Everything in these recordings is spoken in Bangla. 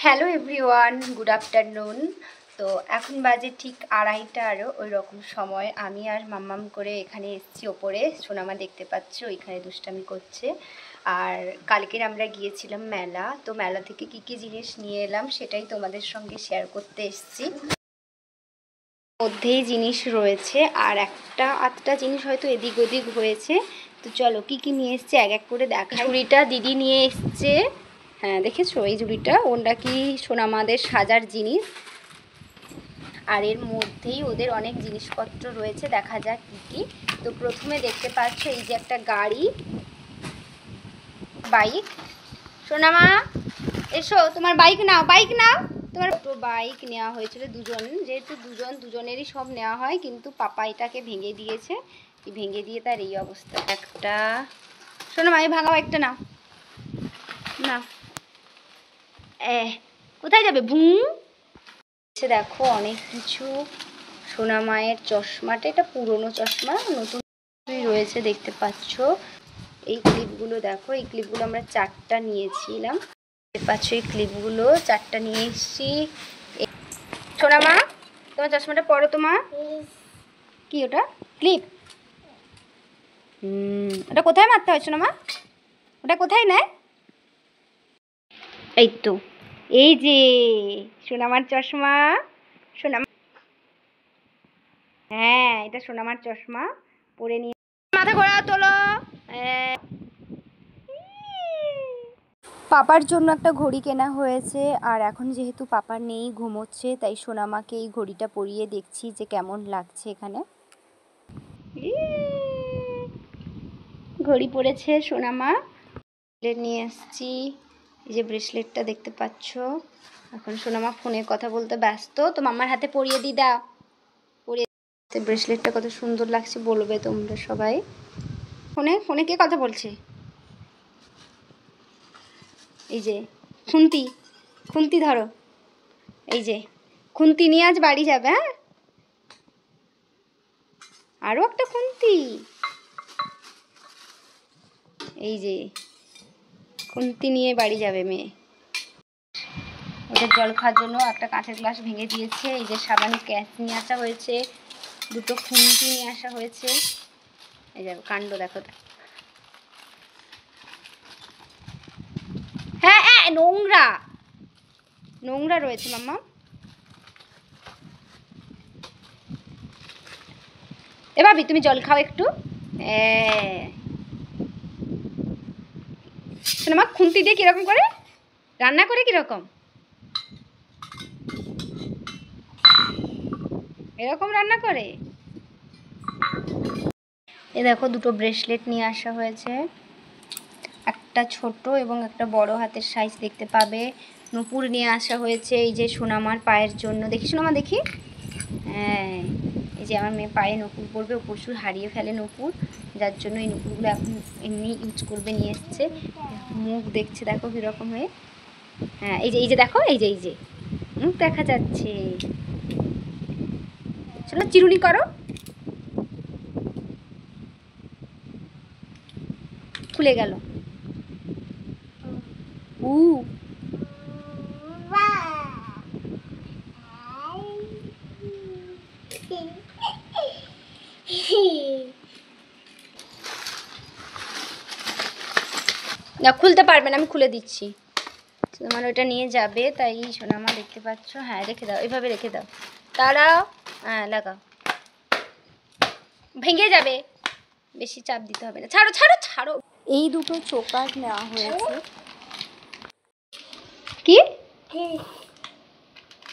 Hello everyone, good afternoon. তো এখন বাজে ঠিক 2:30 আরও ওই রকম সময়। আমি আর মাম্মাম করে এখানে এসেছি ওপরে। সোনামা দেখতে পাচ্ছ ওইখানে দুষ্টামি করছে। আর কালকের আমরা গিয়েছিলাম মেলা, তো মেলা থেকে কী কী জিনিস নিয়ে এলাম সেটাই তোমাদের সঙ্গে শেয়ার করতে এসেছি। মধ্যেই জিনিস রয়েছে আর একটা আধটা জিনিস হয়তো এদিক ওদিক হয়েছে। তো চলো কী কী নিয়ে এসছে এক এক করে দেখা। ঝুড়িটা দিদি নিয়ে এসছে, হ্যাঁ দেখেছো এই ঝুড়িটা, ওটা কি সোনামাদের সাজার জিনিস। আর এর মধ্যেই ওদের অনেক জিনিসপত্র রয়েছে, দেখা যাক কী কী। তো প্রথমে দেখতে পাচ্ছ এই যে একটা গাড়ি, বাইক। সোনামা এসো, তোমার বাইক নাও, বাইক নাও। তোমার তো বাইক নেওয়া হয়েছিল দুজন, যেহেতু দুজনেরই সব নেওয়া হয়, কিন্তু পাপা এটাকে ভেঙে দিয়েছে। ভেঙে দিয়ে তার এই অবস্থা। একটা সোনামা এই ভাঙাও, একটা নাও না। কোথায় যাবে বুম? দেখো অনেক কিছু। সোনা মায়ের চশমাটা, এটা পুরনো চশমা, নতুন রয়েছে দেখতে পাচ্ছ। এই ক্লিপগুলো দেখো, এই ক্লিপগুলো আমরা 4টা নিয়েছিলাম, দেখতে পাচ্ছ। এই ক্লিপগুলো 4টা নিয়ে এসেছি। সোনা মা তোমার চশমাটা পরো, তোমার কি ওটা ক্লিপ? ওটা কোথায় মারতে হয় সোনা মা? ওটা কোথায় নেয়? এই তো, এই যে সোনামার চশমা। সোনামা, হ্যাঁ এটা সোনামার চশমা, পরে নিয়ে মাথা ঘোরাও, তোলো। পাপার জন্য একটা ঘড়ি কেনা হয়েছে, আর এখন যেহেতু পাপা নেই, ঘুমোচ্ছে, তাই সোনামাকে এই ঘড়িটা পরিয়ে দেখছি যে কেমন লাগছে। এখানে ঘড়ি পরেছে সোনামা। ব্রেসলেট নিয়ে এসেছি, এই যে ব্রেসলেটটা দেখতে পাচ্ছ। এখন সোনামা ফোনে কথা বলতে ব্যস্ত, তো মামার হাতে পরিয়ে দি, দাও পরিয়ে। ব্রেসলেটটা কত সুন্দর লাগছে বলবে তোমরা সবাই। ফোনে ফোনে কে কথা বলছে? এই যে খুন্তি, খুন্তি ধরো, এই যে খুন্তি নিয়ে আজ বাড়ি যাবে। হ্যাঁ, আরও একটা খুন্তি, এই যে খুন্তি নিয়ে বাড়ি যাবে মেয়ে। ওদের জল খাওয়ার জন্য একটা কাঁচের গ্লাস ভেঙে দিয়েছে। এই যে সাবান ক্যাচ নিয়ে আসা হয়েছে, দুটো খুন্তি নিয়ে আসা হয়েছে। এই যে কাণ্ড দেখো। হ্যাঁ হ্যাঁ, নোংরা নোংরা রয়েছে মাম্মা। এ ভাবি তুমি জল খাও একটু। মা খুন্তি দিয়ে কিরকম করে রান্না করে, কিরকম এরকম রান্না করে। এ দেখো দুটো ব্রেসলেট নিয়ে আসা হয়েছে, একটা ছোট এবং একটা বড় হাতের সাইজ দেখতে পাবে। নূপুর নিয়ে আসা হয়েছে এই যে সোনামার পায়ের জন্য। দেখি সোনামা দেখি, হ্যাঁ এই যে আমার মেয়ে পায়ে নূপুর পরবে, ও প্রচুর হারিয়ে ফেলে নূপুর, যার জন্য এই নূপুরগুলো এখন এমনি ইউজ করবে নিয়ে এসছে। মুখ দেখছে দেখো কীরকম হয়ে। হ্যাঁ এই যে দেখো, এই যে মুখ দেখা যাচ্ছে। চলো চিরুনি করো, খুলে গেল। না খুলতে পারবে না, আমি খুলে দিচ্ছি। তোমার ওটা নিয়ে যাবে, তাই সোনামা দেখতে পাচ্ছ। হ্যাঁ রেখে দাও, এভাবে রেখে দাও, দাঁড়াও। হ্যাঁ লাগাও, ভেঙে যাবে, বেশি চাপ দিতে হবে না। ছাড়ো ছাড়ো ছাড়ো। এই দুটো চোকার নেওয়া হয়েছে। কি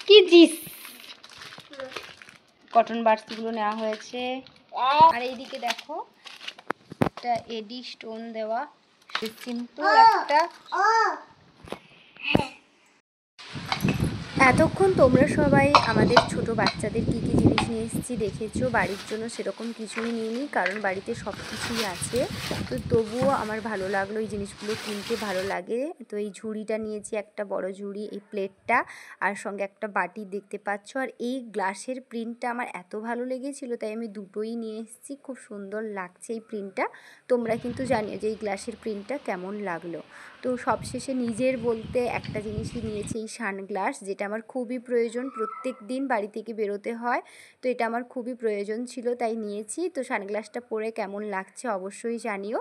কি জিস, কটন বাডসগুলো নেওয়া হয়েছে। আর এইদিকে দেখো একটা এডি স্টোন দেওয়া সিম্পল একটা। এতক্ষণ তোমরা সবাই আমাদের ছোট বাচ্চাদের কী কী জিনিস নিয়ে এসেছি দেখেছো। বাড়ির জন্য সেরকম কিছুই নিইনি, কারণ বাড়িতে সব কিছুই আছে। তো তবুও আমার ভালো লাগলো, এই জিনিসগুলো কিনতে ভালো লাগে। তো এই ঝুড়িটা নিয়েছি, একটা বড় ঝুড়ি, এই প্লেটটা, আর সঙ্গে একটা বাটি দেখতে পাচ্ছ। আর এই গ্লাসের প্রিন্টটা আমার এত ভালো লেগেছিলো, তাই আমি দুটোই নিয়ে এসেছি। খুব সুন্দর লাগছে এই প্রিন্টটা। তোমরা কিন্তু জানিও যে এই গ্লাসের প্রিন্টটা কেমন লাগলো। তো সবশেষে নিজের বলতে একটা জিনিসই নিয়েছি, এই সানগ্লাস, যেটা আমার খুবই প্রয়োজন। প্রত্যেক দিন বাড়ি থেকে বেরোতে হয়, তো এটা আমার খুবই প্রয়োজন ছিল, তাই নিয়েছি। তো সানগ্লাসটা পরে কেমন লাগছে অবশ্যই জানিও।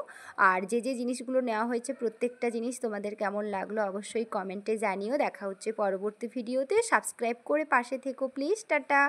আর যে যে জিনিসগুলো নেওয়া হয়েছে প্রত্যেকটা জিনিস তোমাদের কেমন লাগলো অবশ্যই কমেন্টে জানিও। দেখা হচ্ছে পরবর্তী ভিডিওতে। সাবস্ক্রাইব করে পাশে থেকো প্লিজ। টাটা।